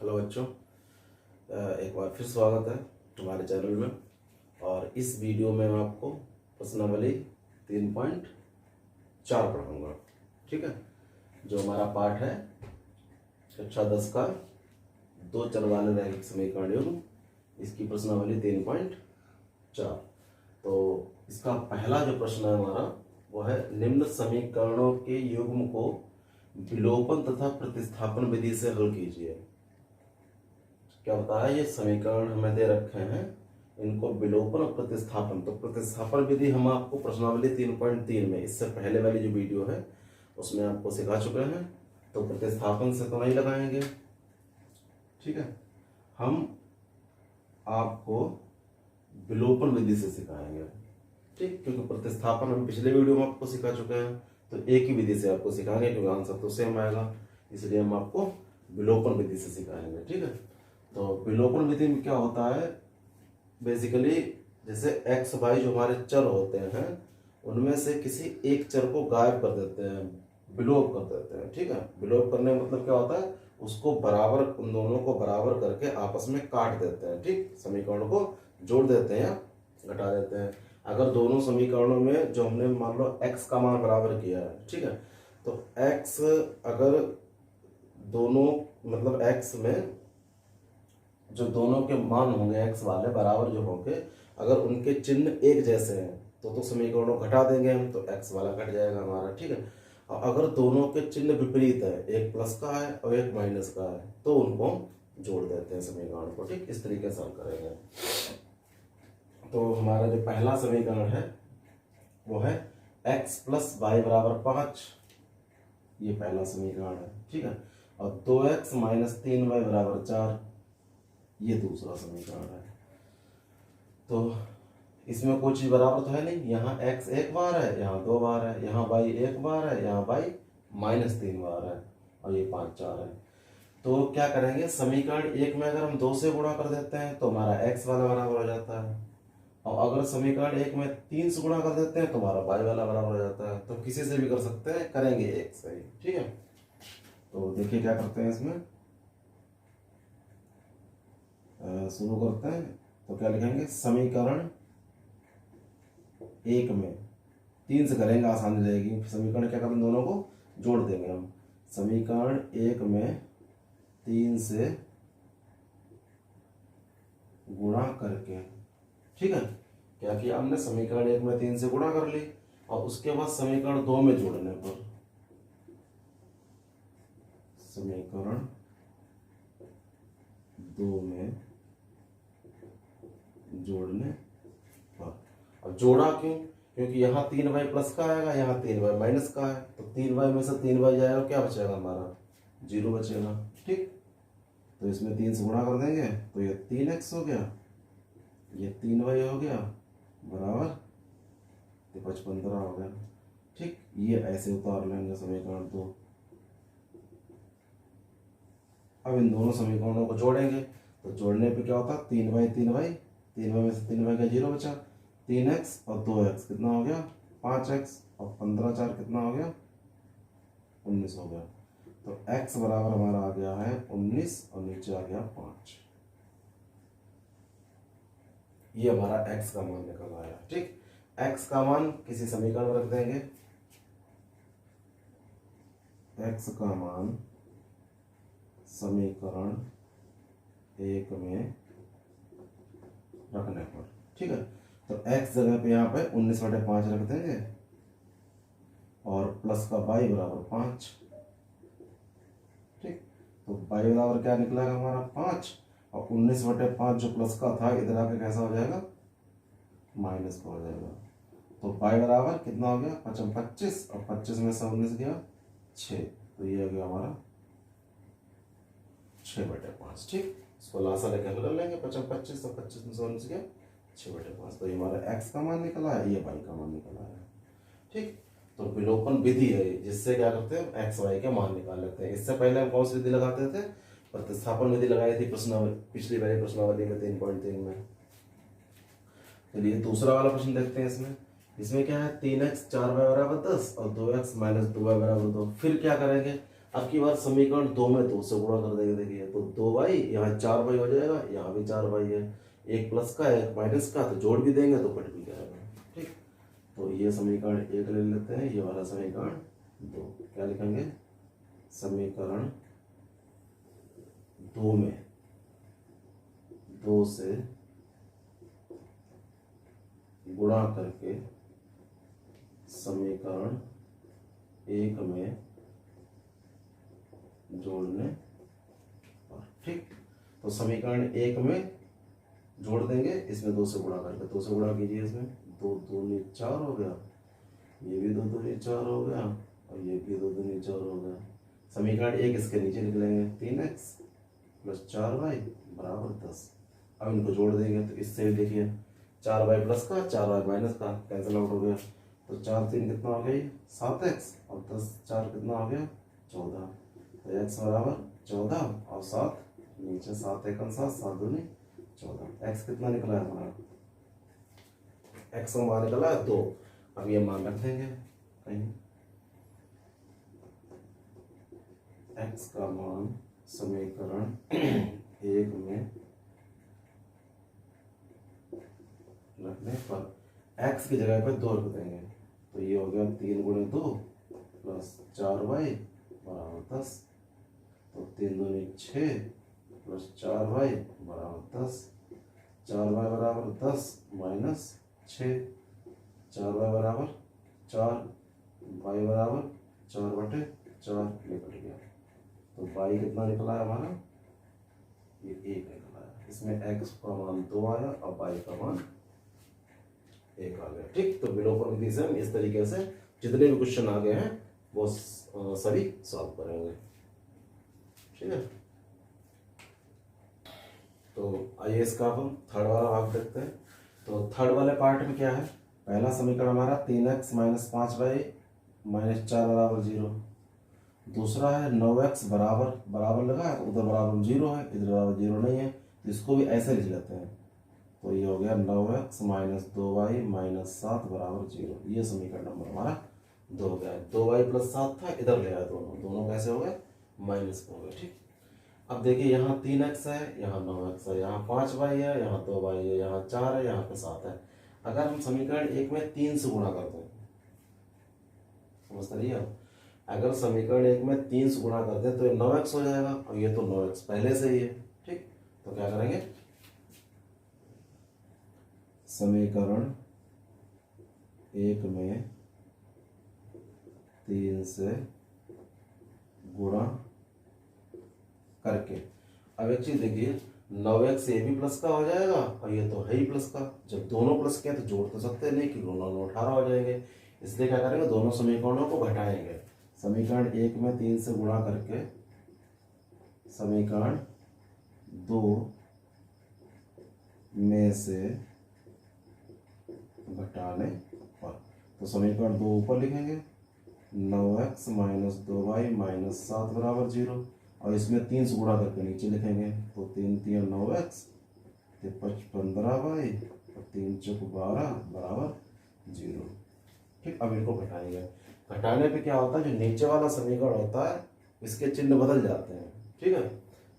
Hello बच्चों, एक बार फिर स्वागत है हमारे चैनल में। और इस वीडियो में मैं आपको प्रश्नावली 3.4 पढ़ाऊँगा। ठीक है, जो हमारा पाठ है कक्षा 10 का दो चर वाले रैखिक समीकरण युग्म, इसकी प्रश्नावली 3.4। तो इसका पहला जो प्रश्न है हमारा वो है, निम्न समीकरणों के युग्म को विलोपन तथा प्रतिस्थापन विधि से हल कीजिए। क्या बताया, ये समीकरण हमें दे रखे हैं, इनको विलोपन और प्रतिस्थापन। तो प्रतिस्थापन विधि हम आपको प्रश्नावली 3.3 में, इससे पहले वाली जो वीडियो है उसमें आपको सिखा चुके हैं। तो प्रतिस्थापन से तो नहीं लगाएंगे, ठीक है, हम आपको विलोपन विधि से सिखाएंगे। ठीक, क्योंकि प्रतिस्थापन हम पिछले वीडियो में आपको सिखा चुके हैं, तो एक ही विधि से आपको सिखाएंगे, क्योंकि आंसर तो सेम आएगा, इसलिए हम आपको विलोपन विधि से सिखाएंगे। ठीक है, तो विलोपन विधि में क्या होता है, बेसिकली जैसे एक्स वाई जो हमारे चर होते हैं उनमें से किसी एक चर को गायब कर देते हैं, विलोप कर देते हैं। ठीक है, विलोप करने का मतलब क्या होता है, उसको बराबर, उन दोनों को बराबर करके आपस में काट देते हैं। ठीक, समीकरण को जोड़ देते हैं या घटा देते हैं। अगर दोनों समीकरणों में जो हमने मान लो x का मान बराबर किया है, ठीक है, तो x अगर दोनों मतलब x में जो दोनों के मान होंगे x वाले बराबर जो होंगे, अगर उनके चिन्ह एक जैसे हैं तो समीकरणों घटा देंगे हम, तो x वाला घट जाएगा हमारा। ठीक है, और अगर दोनों के चिन्ह विपरीत है, एक प्लस का है और एक माइनस का है, तो उनको हम जोड़ देते हैं समीकरण को। ठीक, इस तरीके से हम करेंगे। तो हमारा जो पहला समीकरण है वो है x प्लस वाई बराबर 5, ये पहला समीकरण है। ठीक है, और 2x माइनस 3y बराबर 4, ये दूसरा समीकरण है। तो इसमें कोई चीज बराबर तो है नहीं, यहाँ x एक बार है, यहाँ 2 बार है, यहाँ y एक बार है, यहाँ y माइनस 3 बार है, और ये 5 4 है। तो क्या करेंगे, समीकरण एक में अगर हम 2 से गुणा कर देते हैं तो हमारा x वाला बराबर हो जाता है, और अगर समीकरण एक में 3 से गुणा कर देते हैं तो हमारा y वाला बराबर हो जाता है। तो किसी से भी कर सकते हैं, करेंगे एक से ही। ठीक है, तो देखिए क्या करते हैं इसमें, शुरू करते हैं। तो क्या लिखेंगे, समीकरण एक में 3 से करेंगे, आसानी रहेगी। समीकरण क्या करेंगे, दोनों को जोड़ देंगे हम। समीकरण एक में 3 से गुणा करके, ठीक है, क्या किया हमने, समीकरण एक में 3 से गुणा कर ली, और उसके बाद समीकरण 2 में जोड़ने पर, समीकरण 2 में जोड़ने पर। अब जोड़ा क्यों, क्योंकि यहाँ 3y प्लस का आएगा, यहाँ 3y माइनस का है, तो 3y में से 3y जाएगा, क्या बचेगा हमारा, 0 बचेगा। ठीक, तो इसमें 3 से गुणा कर देंगे तो ये 3x हो गया, ये 3y हो गया, बराबर 15 हो गया। ठीक, ये ऐसे उतार लेंगे समीकरण 2। अब इन दोनों समीकरणों को जोड़ेंगे, तो जोड़ने पे क्या होता है, 3y में से 3y का 0 बचा, 3x और 2x कितना हो गया, 5x, और 15 4 कितना हो गया, 19 हो गया। तो x बराबर हमारा आ गया है 19, और नीचे आ गया 5। ये हमारा x का मान निकल आया। ठीक, x का मान किसी समीकरण में रख देंगे, x का मान समीकरण एक में रखने पर, ठीक है, तो x जगह पे यहाँ पे 19/5 रख देंगे, और प्लस का y बराबर 5। ठीक, तो y बराबर क्या निकलेगा हमारा 5, और 19/5 जो प्लस का था इधर आके कैसा हो जाएगा, माइनस का हो जाएगा। तो y बराबर कितना हो गया, 5 25, और 25 में से 19 गया 6, तो ये हो गया हमारा 6/5। ठीक, इसको लासा लेके कर लेंगे, 5 25, तो 25 में से 19 गया 6/5, तो ये हमारा x का मान निकला है, ये y का मान निकला है। ठीक, तो विलोपन विधि है जिससे क्या करते हैं, x y के मान निकाल लेते हैं। इससे पहले हम कौन सी विधि लगाते थे, प्रतिस्थापन विधि लगाई थी पिछली वाली प्रश्नावली में 3.3 में। चलिए दूसरा वाला प्रश्न देखते हैं। इसमें क्या है, 3x 4y बराबर 10 और 2x माइनस 2y बराबर 2। फिर क्या करेंगे, अब की बार समीकरण 2 में 2 से गुणा कर देंगे। देखिए तो 2y, यहाँ 4y हो जाएगा, यहाँ भी 4y है, एक प्लस का एक माइनस का, तो जोड़ भी देंगे तो कट भी जाएगा। ठीक, तो ये समीकरण 1 ले लेते हैं, ये वाला समीकरण 2। क्या लिखेंगे? समीकरण 2 में 2 से गुणा करके समीकरण 1 में जोड़ने पर। ठीक, तो समीकरण 1 में जोड़ देंगे, इसमें 2 से गुणा करके, 2 से गुणा कीजिए, इसमें 2 दूनी 4 हो गया, ये भी 2 दूनी 4 हो गया, और ये भी 2 दूनी 4 हो गया। समीकरण 1 इसके नीचे लिख लेंगे, 3x प्लस 4y बराबर 10। अब इनको जोड़ देंगे, तो इससे भी देखिए 4y प्लस का 4y माइनस का कैंसिल आउट हो गया, तो 4 3 कितना हो गया? 7x, और 10 4 कितना हो गया? 14। तो x बराबर 14 और 7 नीचे, 7 1 7 7 दूनी 14। x कितना निकला है हमारा? x का मान निकला है 2। अब ये मान रख देंगे कहीं, x का मान समीकरण 1 में रखने पर x की जगह पर 2 रख देंगे, तो ये हो गया 3 गुणे 2 प्लस 4y बराबर 10। तो 3 दूनी 6 प्लस 4y बराबर 10। 4y बराबर 10 माइनस 6, 4y बराबर 4, y बराबर 4/4, ये कट गया। तो y कितना निकला है हमारा? ये 1 निकला है। इसमें x का मान 2 आया और y का मान 1 आ गया। ठीक, तो विलोपन विधि से हम इस तरीके से जितने भी क्वेश्चन आ गए हैं वो सभी सॉल्व करेंगे। ठीक है, तो आइए इसका हम थर्ड वाला भाग देखते हैं। तो थर्ड वाले पार्ट में क्या है? पहला समीकरण हमारा 3x माइनस 5y माइनस 4 बराबर 0। दूसरा है 9x बराबर बराबर लगा है, तो उधर बराबर 0 है, इधर बराबर 0 नहीं है, तो इसको भी ऐसे लिख लेते हैं। तो ये हो गया 9x माइनस 2y माइनस 7 बराबर 0। ये समीकरण नंबर हमारा 2 हो गया। 2y प्लस 7 था, इधर ले आया, दोनों कैसे हो गए? माइनस हो गए। ठीक, अब देखिए यहाँ 3x है, यहाँ 9x है, यहाँ 5y है, यहाँ 2y है, यहाँ 4 है, यहाँ पे 7 है। अगर हम समीकरण 1 में 3 से गुणा करते हैं, समझते रहिए आप, अगर समीकरण 1 में 3 से गुणा करते हैं तो ये 9x हो जाएगा, और ये तो 9x पहले से ही है। ठीक, तो क्या करेंगे? समीकरण 1 में 3 से गुणा करके, अब एक चीज देखिए, 9x ये भी प्लस का हो जाएगा और ये तो है ही प्लस का। जब दोनों प्लस के हैं तो जोड़ तो सकते नहीं कि दोनों 18 हो जाएंगे, इसलिए क्या करेंगे? दोनों समीकरणों को घटाएंगे। समीकरण 1 में 3 से गुणा करके समीकरण 2 में से घटाने पर, तो समीकरण 2 ऊपर लिखेंगे, 9x माइनस 2y माइनस 7 बराबर 0, और इसमें 3 से गुणा करके नीचे लिखेंगे, तो 3 3 9x, 15y और 3 चौक 12 बराबर 0। ठीक, अब इनको घटाएंगे। घटाने पे क्या होता है? जो नीचे वाला समीकरण होता है इसके चिन्ह बदल जाते हैं। ठीक है,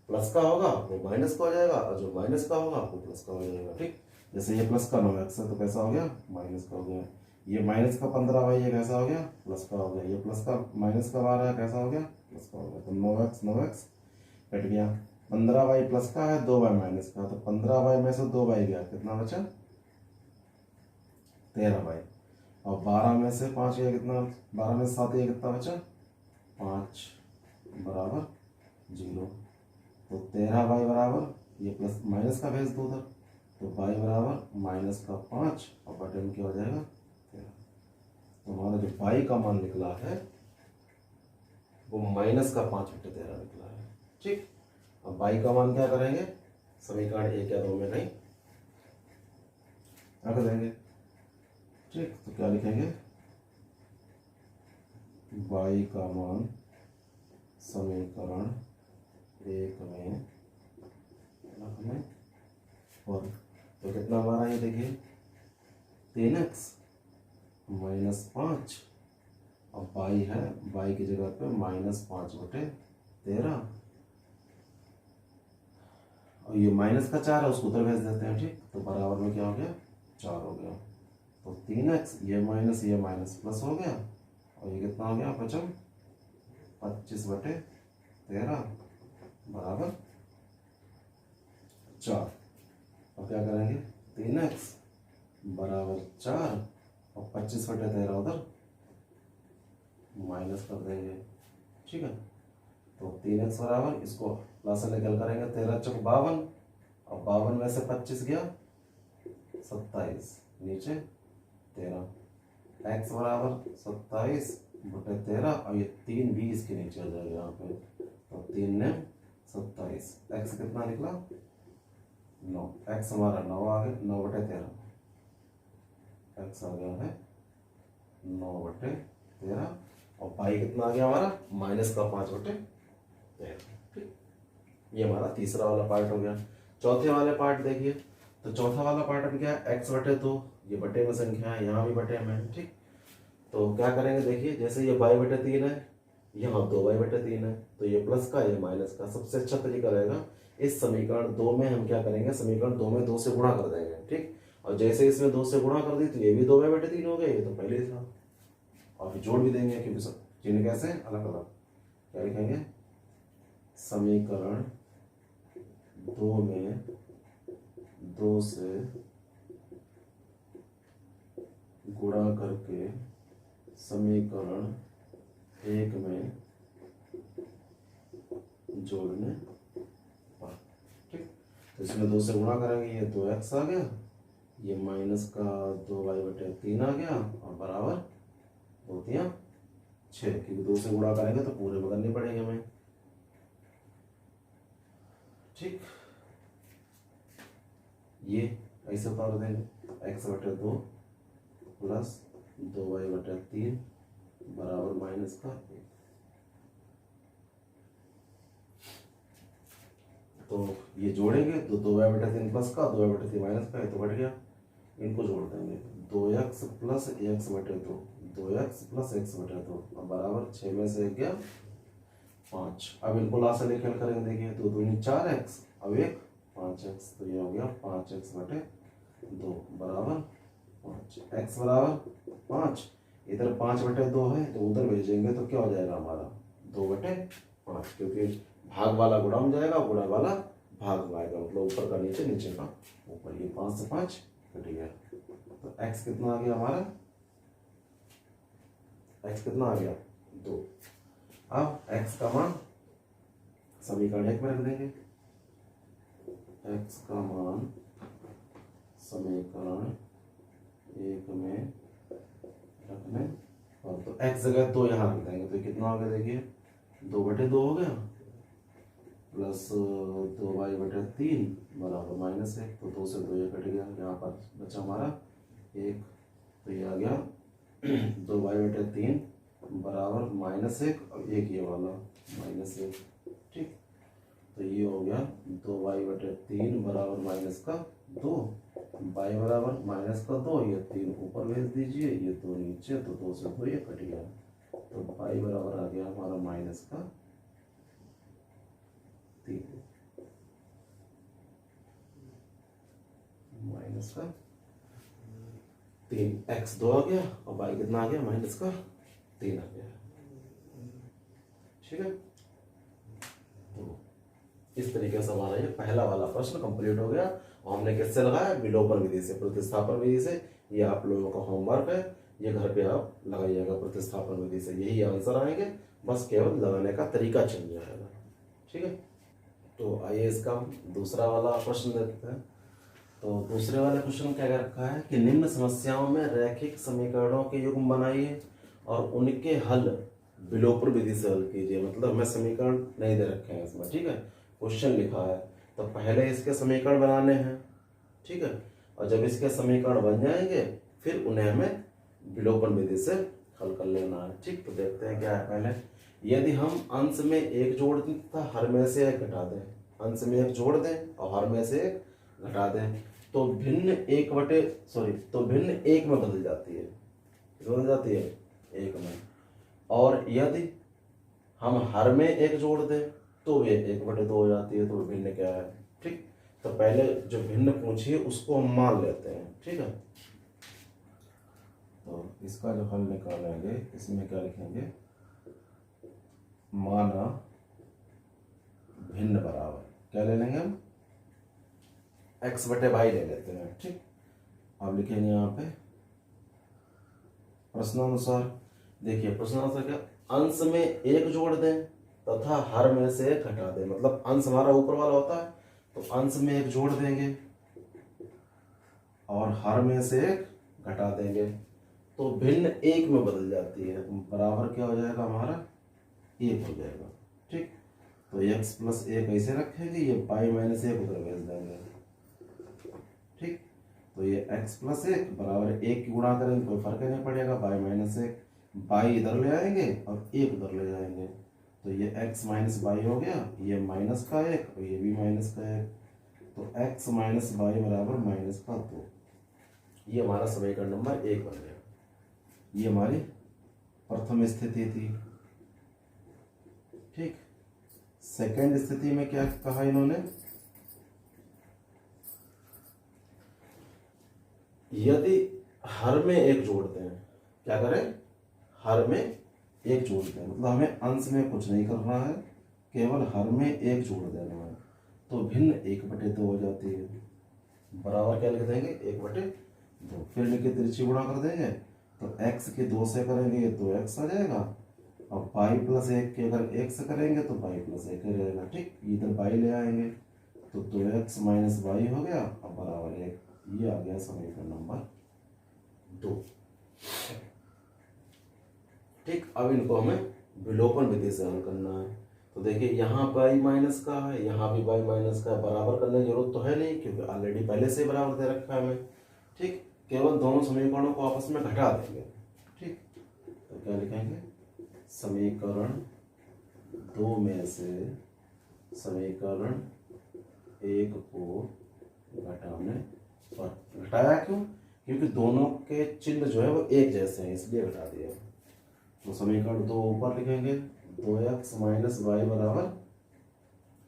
प्लस का होगा वो माइनस का हो जाएगा, और जो माइनस का होगा वो प्लस का हो जाएगा। ठीक, जैसे ये प्लस का 9x है तो कैसा हो गया? माइनस का हो गया। ये माइनस का 15y ये कैसा हो गया? प्लस का हो गया। ये प्लस का माइनस का 12 है, कैसा हो गया? प्लस का हो गया। तो 9x कट गया। 15y प्लस का है, 2y माइनस का, तो 15y में से 2y गया, कितना बचा? 13y। और 12 में से 5 गया, कितना? 12 में से 7 गया, कितना बचा? 5 बराबर 0। तो 13y बराबर, ये प्लस माइनस का भेज दो उधर, तो y बराबर माइनस का 5 और बटे में क्या हो जाएगा? 13। तो हमारा जो y का मान निकला है वो माइनस का 5/13 निकला है। ठीक, अब y का मान क्या करेंगे? समीकरण 1 या 2 में कहीं रख देंगे। ठीक, तो क्या लिखेंगे? y का मान समीकरण 1 में रखने और, तो कितना हमारा ये देखिए 3x माइनस 5 और y है, y y की जगह पे -5/13 और ये माइनस का 4 है उसको उधर भेज देते हैं। ठीक, तो बराबर में क्या हो गया 4 हो गया। तो 3x ये माइनस प्लस हो गया और ये कितना हो गया बचा 25/13 बराबर 4। और क्या करेंगे 3x बराबर 4 और 25/13 उधर माइनस कर देंगे। ठीक है, तो 3x बराबर इसको प्लस से निकल करेंगे 13 चौक 52 और 52 में से 25 गया 27 नीचे 13 x बराबर 27/13 और ये 3 भी इसके नीचे आ जाएगा यहाँ पे। तो 3 ने 27 x कितना निकला 9 x हमारा 9 आ गया 9/13 x आ गया है 9/13 और पाई कितना आ गया हमारा -5/13। ठीक, ये हमारा तीसरा वाला पार्ट हो गया। चौथे वाले पार्ट देखिए, तो चौथा वाला पार्ट में क्या है x/2 ये बटे में संख्या है यहाँ भी बटे में। ठीक, तो क्या करेंगे देखिए जैसे ये y/3 है यहाँ 2y/3 है तो ये प्लस का ये माइनस का। सबसे अच्छा तरीका रहेगा इस समीकरण 2 में हम क्या करेंगे समीकरण 2 में 2 से गुणा कर देंगे। ठीक, और जैसे इसमें 2 से गुणा कर दी तो ये भी 2y/3 हो गया, ये तो पहले ही था। और फिर जोड़ भी देंगे क्योंकि सब चिन्ह कैसे अलग अलग। क्या लिखेंगे समीकरण 2 में 2 से गुणा करके समीकरण 1 में जोड़ने पर। ठीक, तो इसमें 2 से गुणा करेंगे ये 2x आ गया, ये माइनस का 2y/3 आ गया और बराबर 2 3 6 क्योंकि 2 से गुणा करेंगे तो पूरे में करनी पड़ेगी हमें। ठीक, ये ऐसे उतार देंगे x/2 प्लस 2y/3 बराबर माइनस का 1। तो ये जोड़ेंगे तो 2y/3 प्लस का 2y/3 माइनस का, ये तो बढ़ गया। इनको जोड़ देंगे 2x plus x/2 2x plus x/2 और बराबर 6 में से 1 गया 5। अब इनको ला से निकल करेंगे देखिए 2 दूनी 4x अब 1 5x तो ये हो गया 5x/2 बराबर 5। x बराबर 5 इधर 5/2 है तो उधर भेजेंगे तो क्या हो जाएगा हमारा 2/5 क्योंकि भाग वाला गुणा में जाएगा गुणा वाला भाग में आएगा, मतलब ऊपर का नीचे नीचे का ऊपर। ये 5 से 5 कट गया तो x कितना आ गया हमारा x कितना आ गया 2। अब x का मान समीकरण 1 में रख देंगे, x का मान समीकरण 1 में रखने और तो x जगह 2 यहाँ रख देंगे तो कितना हो गया देखिए 2/2 हो गया प्लस 2y/3 बराबर -1 तो 2 से 2 ये कट गया, यहाँ पर बचा हमारा 1 तो ये आ गया 2y/3 बराबर -1 और 1 ये वाला -1। ठीक, तो ये हो गया 2y/3 बराबर -2 y बराबर -2 ये 3 ऊपर भेज दीजिए ये 2 नीचे तो 2 से 2 ये कट गया तो y बराबर आ गया हमारा -3 -3 x 2 आ गया और y कितना आ गया -3 आ गया। ठीक है, तो इस तरीके से हमारा ये पहला वाला प्रश्न कंप्लीट हो गया और हमने किससे लगाया विलोपन विधि से प्रतिस्थापन विधि से। ये आप लोगों का होमवर्क है, ये घर पे आप लगाइएगा प्रतिस्थापन विधि से, यही आंसर आएंगे, बस केवल लगाने का तरीका चेंज जाएगा। ठीक है, तो आइए इसका हम दूसरा वाला प्रश्न देखते हैं। तो दूसरे वाले क्वेश्चन में क्या रखा है कि निम्न समस्याओं में रैखिक समीकरणों के युग्म बनाइए और उनके हल विलोपन विधि से हल कीजिए। मतलब हमें समीकरण नहीं दे रखे हैं इसमें, ठीक है, क्वेश्चन लिखा है तो पहले इसके समीकरण बनाने हैं। ठीक है, और जब इसके समीकरण बन जाएंगे फिर उन्हें हमें विलोपन विधि से हल कर लेना है। ठीक, तो देखते हैं क्या है। पहले यदि हम अंश में 1 जोड़ दें तथा हर में से 1 घटा दें, अंश में 1 जोड़ दें और हर में से 1 घटा दें तो भिन्न 1 में बदल जाती है, 1 में। और यदि हम हर में एक जोड़ दें तो ये 1/2 हो जाती है। तो भिन्न क्या है, ठीक। तो पहले जो भिन्न पूछी है उसको हम मान लेते हैं, ठीक है। तो इसका जो हल निकालेंगे इसमें क्या लिखेंगे, माना भिन्न बराबर क्या ले लेंगे हम, x/y ले लेते हैं, ठीक। अब लिखेंगे यहाँ पे प्रश्नानुसार। देखिए प्रश्नानुसार क्या, अंश में एक जोड़ दें तथा हर में से एक घटा दें। मतलब अंश हमारा ऊपर वाला होता है तो अंश में एक जोड़ देंगे और हर में से एक घटा देंगे तो भिन्न एक में बदल जाती है। बराबर क्या हो जाएगा हमारा, 1 हो जाएगा, ठीक। तो x + 1 ऐसे रखेंगे, ये y - 1 उधर भेज देंगे, ठीक। तो ये x + 1 बराबर 1 की गुणा करेंगे कोई फर्क नहीं पड़ेगा, y - 1 y इधर ले आएंगे और 1 उधर ले जाएंगे तो ये x - y हो गया, ये -1 और ये भी -1। तो x - y बराबर -2। ये हमारा समीकरण नंबर 1 बन गया। ये हमारी प्रथम स्थिति थी, ठीक। सेकंड स्थिति में क्या कहा इन्होंने, यदि हर में एक जोड़ दें, क्या करें, हर में एक जोड़ दें। मतलब हमें अंश में कुछ नहीं करना है, केवल हर में एक जोड़ देना है तो भिन्न 1/2 हो जाती है। बराबर क्या लिख देंगे, 1/2। फिर इनकी तिरछी गुणा कर देंगे तो x के 2 से करेंगे तो x आ जाएगा और y + 1 के अगर 1 से करेंगे तो y + 1 रहेगा, ठीक। इधर y ले आएंगे तो 2x - y हो गया और बराबर 1। ये आ गया समीकरण नंबर 2, ठीक। अब इनको हमें विलोपन विधि से हल करना है। तो देखिए यहाँ y - का है, यहाँ भी y - का है। बराबर करने की जरूरत तो है नहीं क्योंकि ऑलरेडी पहले से बराबर दे रखा है हमें, ठीक। केवल दोनों समीकरणों को आपस में घटा देंगे, ठीक। तो क्या लिखेंगे, समीकरण 2 में से समीकरण 1 को घटाने पर। घटाया क्यों, क्योंकि दोनों के चिन्ह जो है वो एक जैसे हैं इसलिए घटा दिया। तो समीकरण 2 ऊपर लिखेंगे, 2x - y बराबर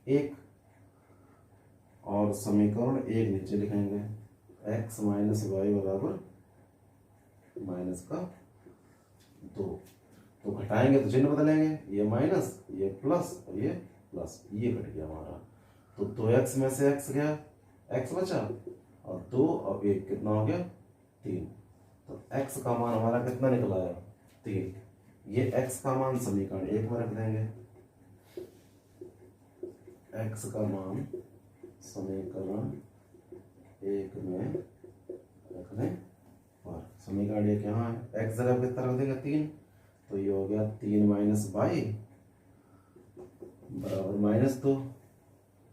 1 और समीकरण 1 नीचे लिखेंगे, x - y बराबर -2। तो घटाएंगे तो चिन्ह बदलेंगे, ये माइनस, ये प्लस और ये प्लस, ये घट गया हमारा। तो 2x में से x गया, x बचा और 2 और 1 कितना हो गया, 3। तो x का मान हमारा कितना निकला है, 3। ये x का मान समीकरण 1 में रख देंगे, x का मान समीकरण 1 में रखने पर। समीकरण 1 यहाँ है, x जगह कितना रख देंगे, 3। तो ये हो गया 3 - y बराबर -2।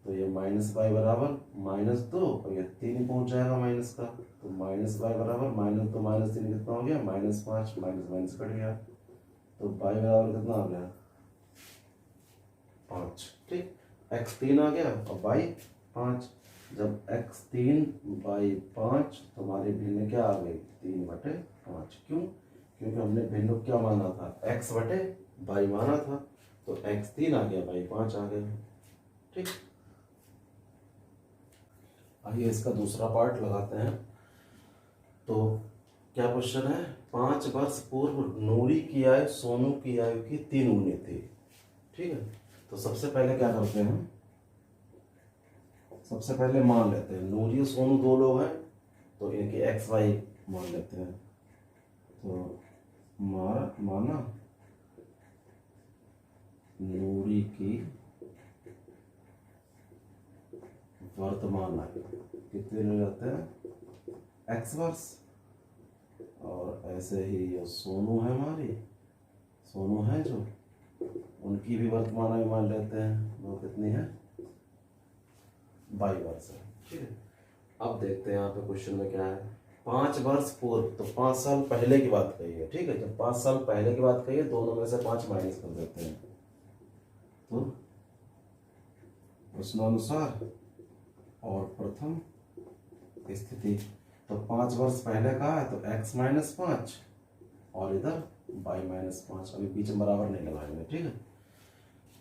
तो ये -y बराबर -2 और ये 3 पहुंच जाएगा माइनस का। तो -y बराबर -2 - 3 कितना हो गया, -5, माइनस कट गया तो y बराबर कितना आ गया, 5, ठीक। x 3 आ गया और y 5। जब x 3 y 5 तो हमारी भिन्न क्या आ गई, 3/5। क्यों, क्योंकि हमने भिन्न क्या माना था, x/y माना था। तो x 3 आ गया, y 5 आ गया, ठीक। आइए इसका दूसरा पार्ट लगाते हैं। तो क्या क्वेश्चन है, 5 वर्ष पूर्व नूरी की आयु सोनू की आयु की 3 गुनी थी, ठीक है। तो सबसे पहले क्या करते हैं, सबसे पहले मान लेते हैं नूरी और सोनू 2 लोग हैं तो इनकी xy मान लेते हैं। तो माना नूरी की वर्तमान आयु कितने ले जाते हैं, x वर्ष। और ऐसे ही ये सोनू है, हमारी सोनू है जो, उनकी भी वर्तमान आयु मान लेते हैं, वो कितनी है, 22 वर्ष है, ठीक है। अब देखते हैं यहाँ पे क्वेश्चन में क्या है, 5 वर्ष पूर्व, तो 5 साल पहले की बात कही है, ठीक है। जब 5 साल पहले की बात कही है, दोनों में से 5 माइनस कर देते हैं। तो प्रश्नानुसार और प्रथम स्थिति, तो 5 वर्ष पहले का है तो x - 5 और इधर बाई माइनस 5, अभी बीच में बराबर नहीं लगाएंगे, ठीक है।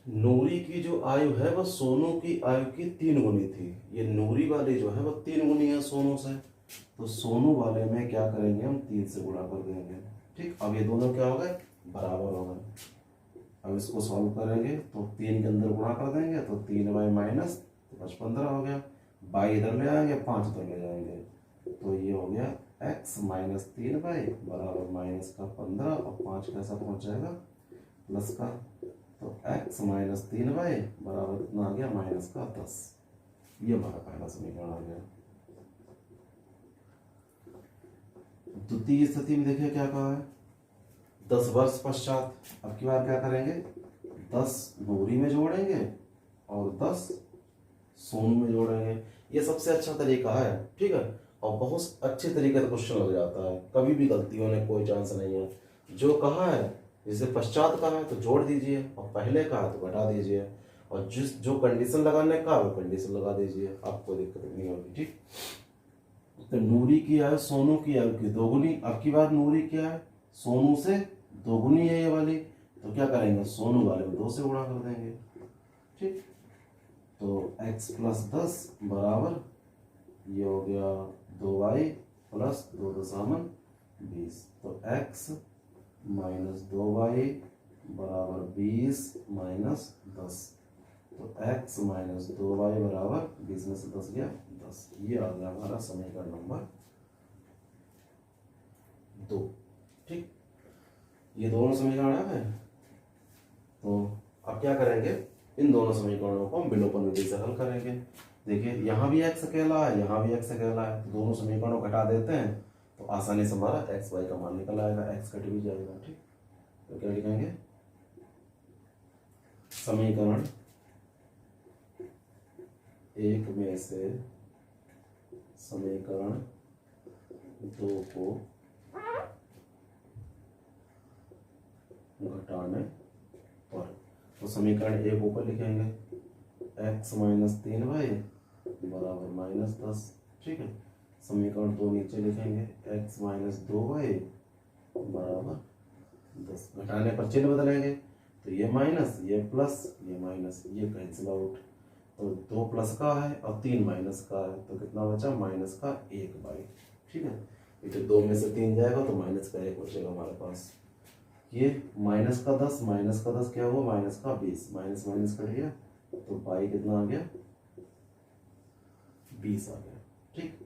नूरी की जो आयु है वह सोनू की आयु की 3 गुनी थी। ये नूरी वाली जो है वह 3 गुनी है सोनू से, तो सोनू वाले में क्या करेंगे हम 3 से गुणा कर देंगे, ठीक। अब ये दोनों क्या हो गए, बराबर हो गए। अब इसको सॉल्व करेंगे तो 3 के अंदर गुणा कर देंगे तो 3 बाई माइनस 15 हो गया, बाई इधर ले आएंगे 5 इधर ले जाएंगे, तो ये हो गया x माइनस 3 बाई बराबर माइनस का 15 और 5 कैसा पहुंच जाएगा प्लस का, तो x माइनस 3 बाई बराबर कितना आ गया माइनस का 10। ये हमारा पहला समीकरण आ गया। द्वितीय स्थिति में देखिए क्या कहा है, 10 वर्ष पश्चात। अब की बार क्या करेंगे, 10 नूरी में जोड़ेंगे और 10 सोनू में जोड़ेंगे। ये सबसे अच्छा तरीका है, ठीक है, और बहुत अच्छे तरीके से क्वेश्चन लग जाता है, कभी भी गलती होने कोई चांस नहीं है। जो कहा है, जैसे पश्चात कहा है तो जोड़ दीजिए और पहले कहा तो घटा दीजिए, और जो कंडीशन लगाने का वो कंडीशन लगा दीजिए, आपको दिक्कत नहीं होगी, ठीक। तो नूरी की आयु सोनू की आयु की 2 गुनी। अब की बार नूरी क्या है, सोनू से 2 गुनी है ये वाली, तो क्या करेंगे सोनू वाले में 2 से गुणा कर देंगे, ठीक। तो x प्लस 10 बराबर ये हो गया 2y प्लस 2.20, तो x माइनस 2y बराबर 20 माइनस 10, तो x माइनस 2y बराबर 20 में से 10 गया 10। ये आ गया हमारा समीकरण नंबर 2, ठीक। ये दोनों समीकरण आ गए। तो अब क्या करेंगे, इन दोनों समीकरणों को हम विलोपन विधि से हल करेंगे। देखिए यहाँ भी x अकेला है, यहाँ भी x अकेला है, तो दोनों समीकरणों को घटा देते हैं तो आसानी से हमारा x y का मान निकल आएगा, x कट भी जाएगा, ठीक। तो क्या लिखेंगे, समीकरण 1 में से समीकरण 2 को घटाने पर, तो समीकरण 1 ऊपर लिखेंगे x माइनस 3y बराबर माइनस 10, ठीक है। समीकरण 2 नीचे लिखेंगे x माइनस 2y बराबर 10। घटाने पर चिन्ह बदलेंगे तो ये माइनस ये प्लस ये माइनस, ये कैंसिल आउट, तो 2 प्लस का है और 3 माइनस का है, तो कितना बचा माइनस का 1 बाई, ठीक है। ये 2 में से 3 जाएगा तो माइनस का 1 बचेगा हमारे पास। ये माइनस का 10 माइनस का 10 क्या हुआ माइनस का 20, माइनस माइनस कट गया तो बाई कितना आ गया 20 आ गया, ठीक।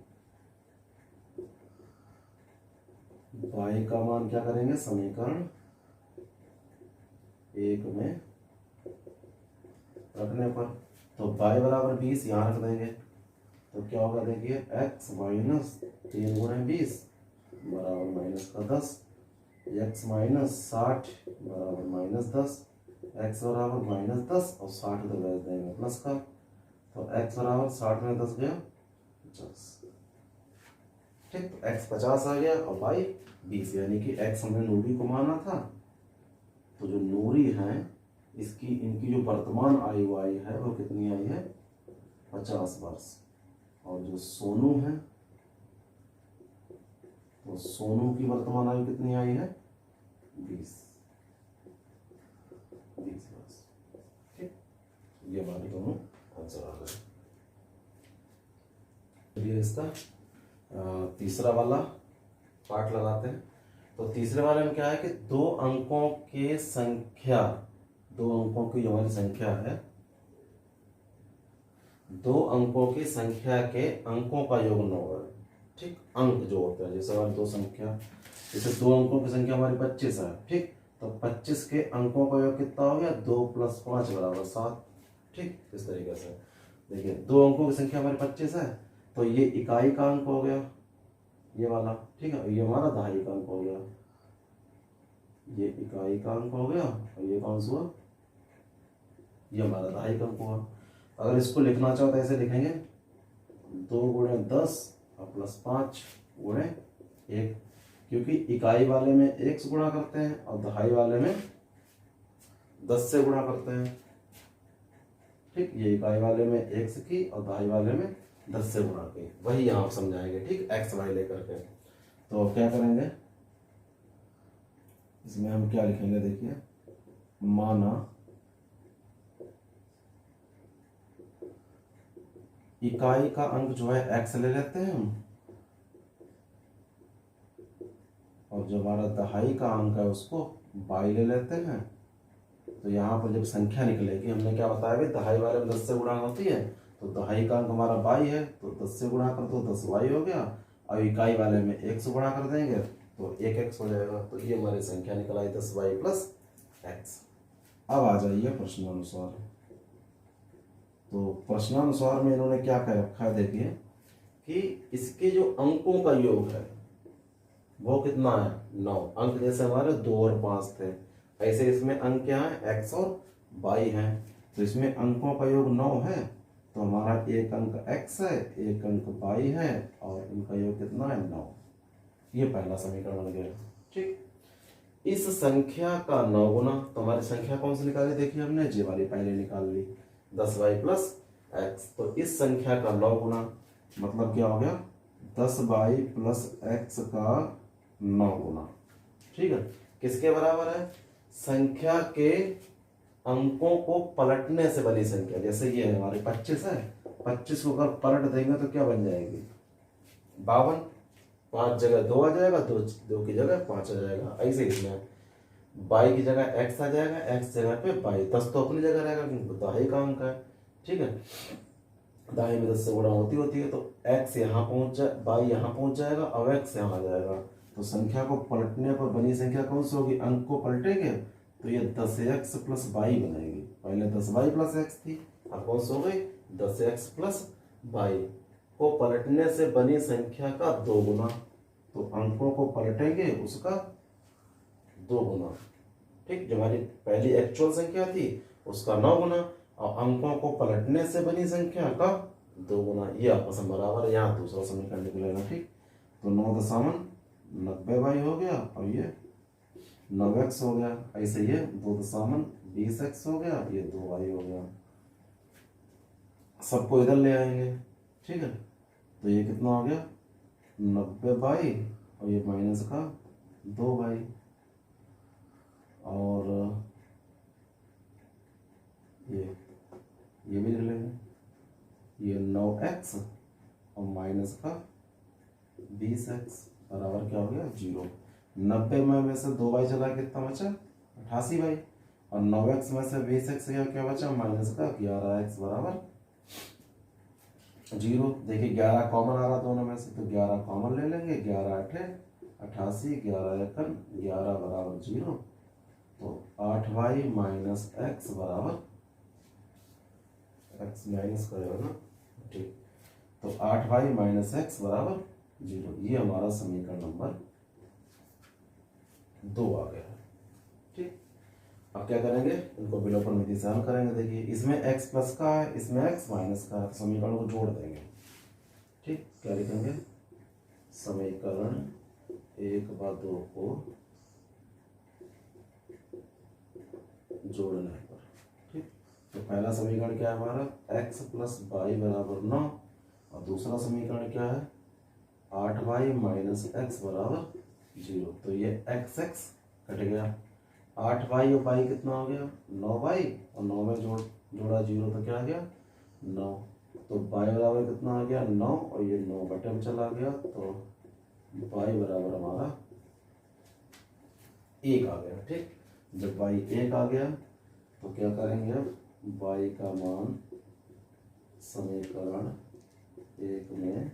बाई का मान क्या करेंगे, समीकरण 1 में रखने पर, तो बाई बराबर 20 यहाँ रख देंगे तो क्या होगा, देखिए x माइनस 3 गुणे 20 बराबर माइनस का 10, x माइनस 60 बराबर माइनस 10, x बराबर माइनस 10 और 60 उधर भेज देंगे प्लस का, तो x बराबर 60 में 10 गया 50, ठीक। तो x 50 आ गया और बाई 20, यानी कि x हमने नूरी को माना था, तो जो नूरी है इसकी इनकी जो वर्तमान आयु आई है वो कितनी आई है 50 वर्ष, और जो सोनू है तो सोनू की वर्तमान आयु कितनी आई है 20 वर्ष, ठीक। ये हमारे दोनों आंसर आ गए। चलिए इसका तीसरा वाला पार्ट लगाते हैं। तो तीसरे वाले में क्या है कि 2 अंकों की संख्या, 2 अंकों की हमारी संख्या है, 2 अंकों की संख्या के अंकों का योग 9 है, ठीक। अंक जो होते हैं, जैसे हमारी 2 संख्या, जैसे 2 अंकों की संख्या हमारी 25 है, ठीक। तो 25 के अंकों का योग कितना हो गया 2 प्लस 5 बराबर 7, ठीक। इस तरीके से देखिए 2 अंकों की संख्या हमारी 25 है, तो ये इकाई का अंक हो गया ये वाला, ठीक है। ये हमारा दहाई का अंक हो गया, ये इकाई का अंक हो गया, और ये कौन सा हुआ, ये हमारा दहाई का अंक हुआ। अगर इसको लिखना चाहो तो ऐसे लिखेंगे 2 गुणे 10 और प्लस 5 गुणे 1, क्योंकि इकाई वाले में 1 से गुणा करते हैं और दहाई वाले में 10 से गुणा करते हैं, ठीक। ये इकाई वाले में 1 से की और दहाई वाले में 10 से गुणा की, वही यहाँ आप समझाएंगे, ठीक। x y लेकर के, तो क्या करेंगे इसमें हम क्या लिखेंगे, देखिए माना इकाई का अंक जो है x ले लेते हैं हम, और जो हमारा दहाई का अंक है उसको y ले लेते हैं। तो यहाँ पर जब संख्या निकलेगी, हमने क्या बताया भाई, दहाई वाले में 10 से गुणा होती है, तो दहाई का अंक हमारा y है, तो 10 से गुणा कर दो 10y हो गया। अब इकाई वाले में 1 से गुणा कर देंगे तो 1x हो जाएगा। तो ये हमारी संख्या निकल आई 10y प्लस x। अब आ जाइए प्रश्नानुसार। तो प्रश्नानुसार में इन्होंने क्या कह रखा है, देखिए कि इसके जो अंकों का योग है वो कितना है, 9 अंक। जैसे हमारे 2 और 5 थे, ऐसे इसमें अंक क्या है, x और y है। तो इसमें अंकों का योग 9 है, तो हमारा एक अंक x है, एक अंक y है, और इनका योग कितना है, 9। ये पहला समीकरण बन गया। ठीक, इस संख्या का 9 गुना, तो हमारी संख्या कौन सी निकाली, देखिए हमने जी वाली पहले निकाल ली, 10y प्लस x। तो इस संख्या का 9 गुना मतलब क्या हो गया, 10y प्लस x का 9 गुना। ठीक है, किसके बराबर है, संख्या के अंकों को पलटने से बनी संख्या। जैसे ये है हमारे 25 है, 25 को अगर पलट देंगे तो क्या बन जाएगी, 52। 5 जगह 2 आ जाएगा, 2 की जगह 5 आ जाएगा। ऐसे इसमें y की जगह x आ जाएगा, x जगह पे y। 10 तो अपनी जगह रहेगा क्योंकि दहाई का अंक है। ठीक है, दहाई में 10 से गुणा होती है, तो x यहाँ पहुंच जाए, y यहाँ पहुंच जाएगा, अब x यहाँ आ जाएगा। तो संख्या को पलटने पर बनी संख्या कौन सी होगी, अंक को पलटेंगे तो ये 10x प्लस y बनेगी। पहले 10y प्लस x थी, अब कौन सी हो गई, 10x प्लस y। को पलटने से बनी संख्या का 2 गुना, तो अंकों को पलटेंगे उसका 2 गुना। ठीक, जो हमारी पहली एक्चुअल संख्या थी उसका 9 गुना, और अंकों को पलटने से बनी संख्या का 2 गुना। ये आपस में बराबर है, यहाँ दूसरा समीकरण निकलेगा। ठीक, तो 9.90y हो गया, और ये 9x हो गया। ऐसे ये 2.20x हो गया, ये 2y हो गया। सबको इधर ले आएंगे। ठीक है, तो ये कितना हो गया, 90y, और ये माइनस का 2y, और ये भी लिख लेंगे, ये 9x और माइनस का 20x बराबर क्या हो गया, 0। 90 में से 2y चला, कितना बचा, 88y, और 9x में से 20x क्या बचा, माइनस का 11x बराबर 0। देखिए 11 कॉमन आ रहा दोनों में से, तो 11 कॉमन ले लेंगे, 11 8 88, 11 एकन 11 बराबर 0। तो 8y माइनस x बराबर, x माइनस करेगा ना, ठीक, तो 8y माइनस x बराबर 0। ये हमारा समीकरण नंबर 2 आ गया। ठीक, अब क्या करेंगे, इनको विलोपन विधि से हल करेंगे। देखिए इसमें x प्लस का है, इसमें x माइनस का है, समीकरण को जोड़ देंगे। ठीक, क्या लिखेंगे, समीकरण 1 व 2 को जोड़ने पर। ठीक, तो पहला समीकरण क्या है हमारा, x प्लस वाई बराबर 9, और दूसरा समीकरण क्या है, 8y माइनस x बराबर 0। तो ये x कट गया, 8y और y कितना हो गया, 9y, और 9 में जोड़ा 0 तो क्या आ गया, 9। तो y बराबर कितना आ गया, 9, और ये 9 बटे में चला गया, तो y बराबर हमारा 1 आ गया। ठीक, जब y 1 आ गया तो क्या करेंगे, अब y का मान समीकरण 1 में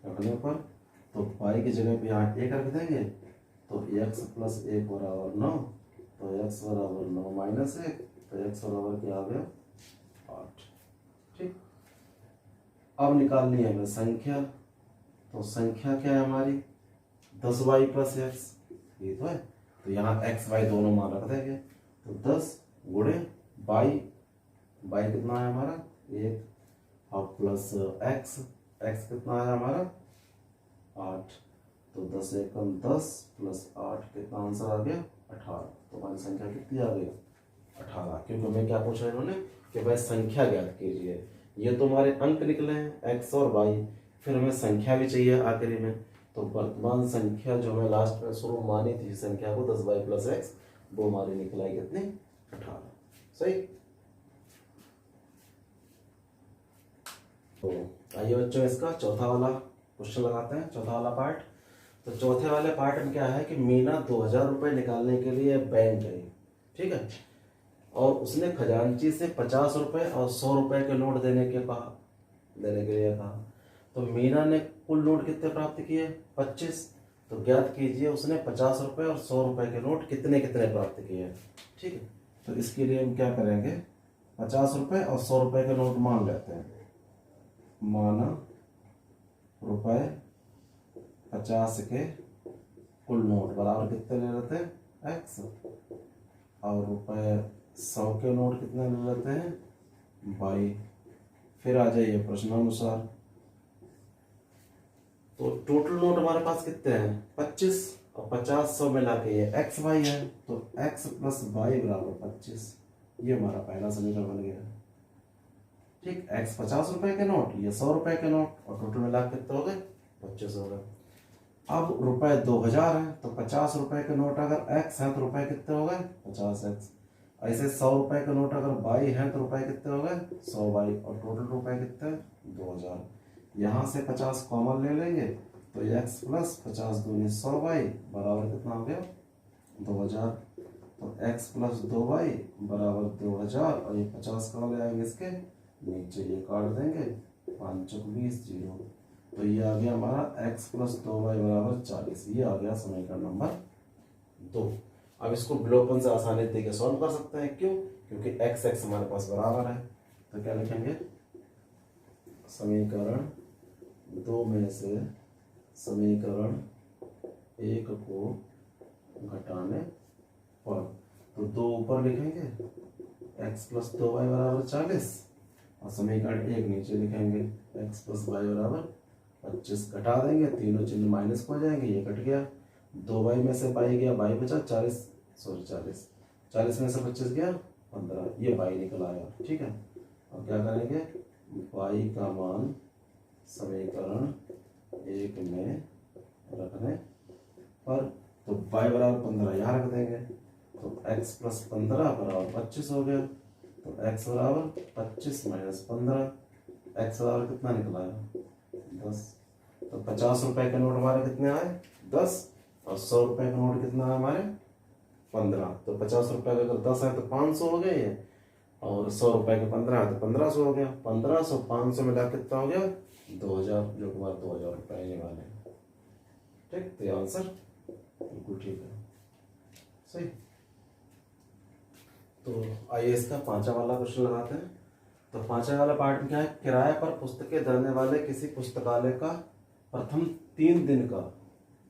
रखने पर, तो y की जगह पे यहाँ 1 रख देंगे, तो x प्लस 1 बराबर 9, तो x बराबर 9 माइनस 1, तो x बराबर क्या आ गया, 8। ठीक, अब निकालनी है हमें संख्या। तो संख्या क्या है हमारी, 10y प्लस x, ये तो है। तो यहाँ x y दोनों मान रख देंगे, तो 10 गुणे y कितना है हमारा 1, और प्लस x कितना है हमारा 8। तो 10 एकम 10 प्लस 8, कितना आंसर आ गया 18। तो हमारी संख्या कितनी आ गई, 18। क्योंकि हमें क्या पूछा इन्होंने कि भाई संख्या ज्ञात कीजिए। ये तो हमारे अंक निकले हैं x और y, फिर हमें संख्या भी चाहिए आखिरी में। तो वर्तमान संख्या जो हमें लास्ट में शुरू मानी थी संख्या को 10y + x, वो हमारी निकल आई कितनी 18। सही। तो आइए बच्चों इसका चौथा वाला क्वेश्चन लगाते हैं, चौथा वाला पार्ट। तो चौथे वाले पार्ट में क्या है कि मीना 2000 रुपये निकालने के लिए बैंक गई, ठीक है, और उसने खजांची से 50 रुपये और 100 रुपये के नोट देने के लिए कहा। तो मीना ने कुल नोट कितने प्राप्त किए? 25। तो ज्ञात कीजिए उसने 50 रुपये और 100 रुपये के नोट कितने कितने प्राप्त किए। ठीक है, तो इसके लिए हम क्या करेंगे, 50 रुपये और 100 रुपये के नोट मान लेते हैं। माना रुपये 50 के कुल नोट बराबर कितने ले लेते हैं? x। और रुपये 100 के नोट कितने ले लेते हैं? y। फिर आ जाइए प्रश्नानुसार। तो टोटल नोट हमारे पास कितने हैं? 25 और 50 100 मिला के ये x y है, तो x + y = 25। ये हमारा पहला समीकरण बन गया। ठीक, x 50 रुपए के नोट, ये 100 रुपए के नोट, और टोटल मिला के कितने हो गए? 25 हो गए। अब रुपए 2000 है, तो 50 रुपए के नोट अगर x है तो रुपए कितने हो गए? 50x। ऐसे 100 रुपए के नोट अगर y है तो रुपए कितने हो गए? 100y, और टोटल रुपए कितने? 2000। यहाँ से 50 कॉमन ले लेंगे, तो x + 50 दूनी 100y बराबर कितना हो गया? 2000। तो x + 2y बराबर 2000, और ये 50 कहाँ ले आएंगे? इसके नीचे, ये काट देंगे, 5 × 20 0। तो ये आ गया हमारा x + 2y बराबर 40। ये आ गया समीकरण नंबर 2। अब इसको विलोपन से आसानी तरीके सॉल्व कर सकते हैं। क्यों? क्योंकि x हमारे पास बराबर है। तो क्या लिखेंगे? समीकरण 2 में से समीकरण 1 को घटाने पर, तो 2 ऊपर लिखेंगे, x + 2y बराबर 40, और समीकरण 1 नीचे लिखेंगे, x + y बराबर 25। घटा देंगे, तीनों चिन्ह माइनस हो जाएंगे, ये कट गया। 2y में से y गया, y बचा 40 में से 25 गया 15, ये y निकल आया। ठीक है, अब क्या करेंगे? y का मान समीकरण 1 में रखने पर, तो y बराबर 15 यहाँ रख देंगे, तो x + 15 बराबर 25 हो गया। तो x बराबर 25 - 15, x बराबर कितना निकला है? 10। तो 50 रुपए के नोट हमारे कितने आए? 10, और 100 रुपए के नोट कितना है हमारे? 15। तो 50 रुपए का अगर 10 है तो 500 हो गए ये, और 100 रुपए के 15 है तो 1500 हो गया। 1500 500 मिला कितना हो गया? 2000, जो हमारे 2000 रुपए आने वाले हैं। ठीक, तो ये आंसर बिल्कुल ठीक है। सही। तो आइए इसका पांचवा वाला क्वेश्चन लगाते हैं। तो पांचवा वाला पार्ट में क्या है? किराए पर पुस्तकें देने वाले किसी पुस्तकालय का प्रथम 3 दिन का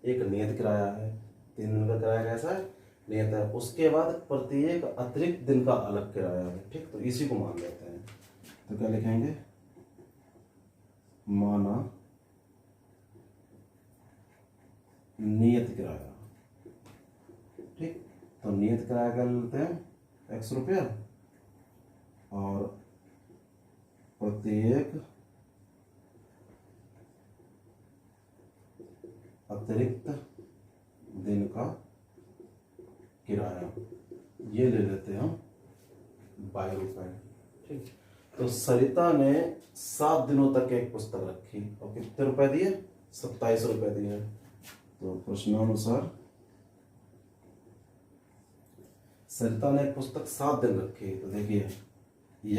एक नियत किराया है। 3 दिन का किराया कैसा है? नियत है। उसके बाद प्रत्येक अतिरिक्त दिन का अलग किराया है। ठीक, तो इसी को मान लेते हैं। तो क्या लिखेंगे? माना नियत किराया। ठीक, तो नियत किराया क्या लेते हैं? x रुपया, और प्रत्येक अतिरिक्त दिन का किराया ये ले लेते हैं हम 22 रुपए। ठीक, तो सरिता ने 7 दिनों तक एक पुस्तक रखी और कितने रुपए दिए? 27 रुपए दिए। तो प्रश्नानुसार सरिता ने एक पुस्तक 7 दिन रखी। तो देखिए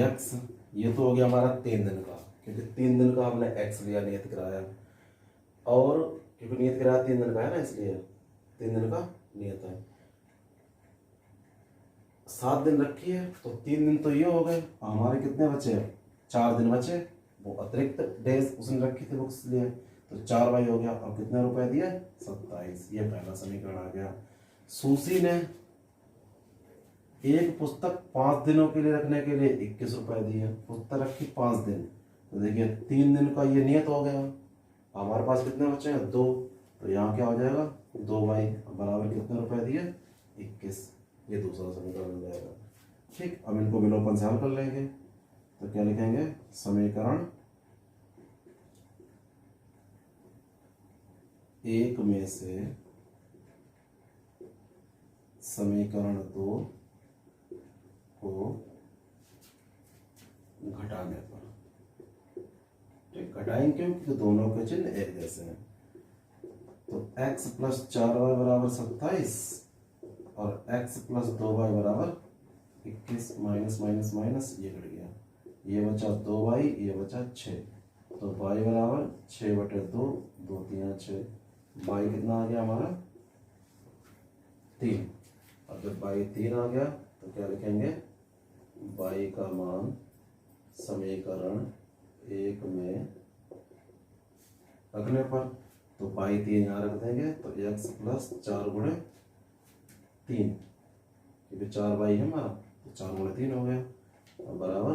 x, ये तो हो गया हमारा 3 दिन का, क्योंकि 3 दिन का हमने x लिया नियत किराया, और क्योंकि नियत किराया 3 दिन का है ना, इसलिए 3 दिन का नियत है। 7 दिन रखी है, तो 3 दिन तो ये हो गए। हमारे कितने बचे? 4 दिन बचे, वो अतिरिक्त डेज उसने रखी थी बुक्स लिए, तो 4y हो गया। और कितने रुपए दिए? 27। ये पहला समीकरण आ गया। सुशी ने एक पुस्तक 5 दिनों के लिए रखने के लिए 21 रुपए दिए। पुस्तक रखी 5 दिन, तो देखिए 3 दिन का ये नियत हो गया। हमारे पास कितने बचे हैं? 2। तो यहाँ क्या हो जाएगा? 2y बराबर कितने रुपए दिए? 21। ये दूसरा समीकरण मिल जाएगा। ठीक, अब इनको विलोपन से हल कर लेंगे। तो क्या लिखेंगे? समीकरण एक में से समीकरण 2 को घटाने पर, ठीक, घटाएंगे क्यों? क्योंकि दोनों के चिन्ह एक जैसे हैं। तो x प्लस 4y बराबर 27 और x प्लस 2y बराबर 21, माइनस माइनस माइनस ये कट गया, ये बचा 2y, ये बचा 6। तो y बराबर 6/2, 2 3 6, y कितना आ गया हमारा 3। अब जब y 3 आ गया तो क्या लिखेंगे, y का मान समीकरण 1 में रखने पर, तो y 3 यहाँ रख देंगे तो x प्लस 4 गुणे 3, क्योंकि 4y है हमारा, तो 4 गुणे 3 हो गया, तो बराबर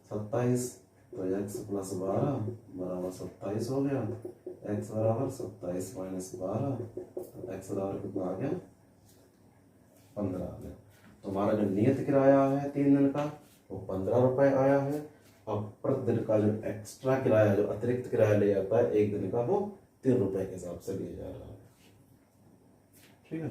27। तो x प्लस 12 बराबर 27 हो गया, x बराबर 27 माइनस 12, तो x बराबर कितना आ गया 15 आ गया। तो हमारा जो नियत किराया है 3 दिन का वो 15 रुपये आया है। अब प्रतिदिन का जो एक्स्ट्रा किराया, जो अतिरिक्त किराया ले जाता है 1 दिन का, वो 3 रुपये के हिसाब से लिया जा रहा है, ठीक है।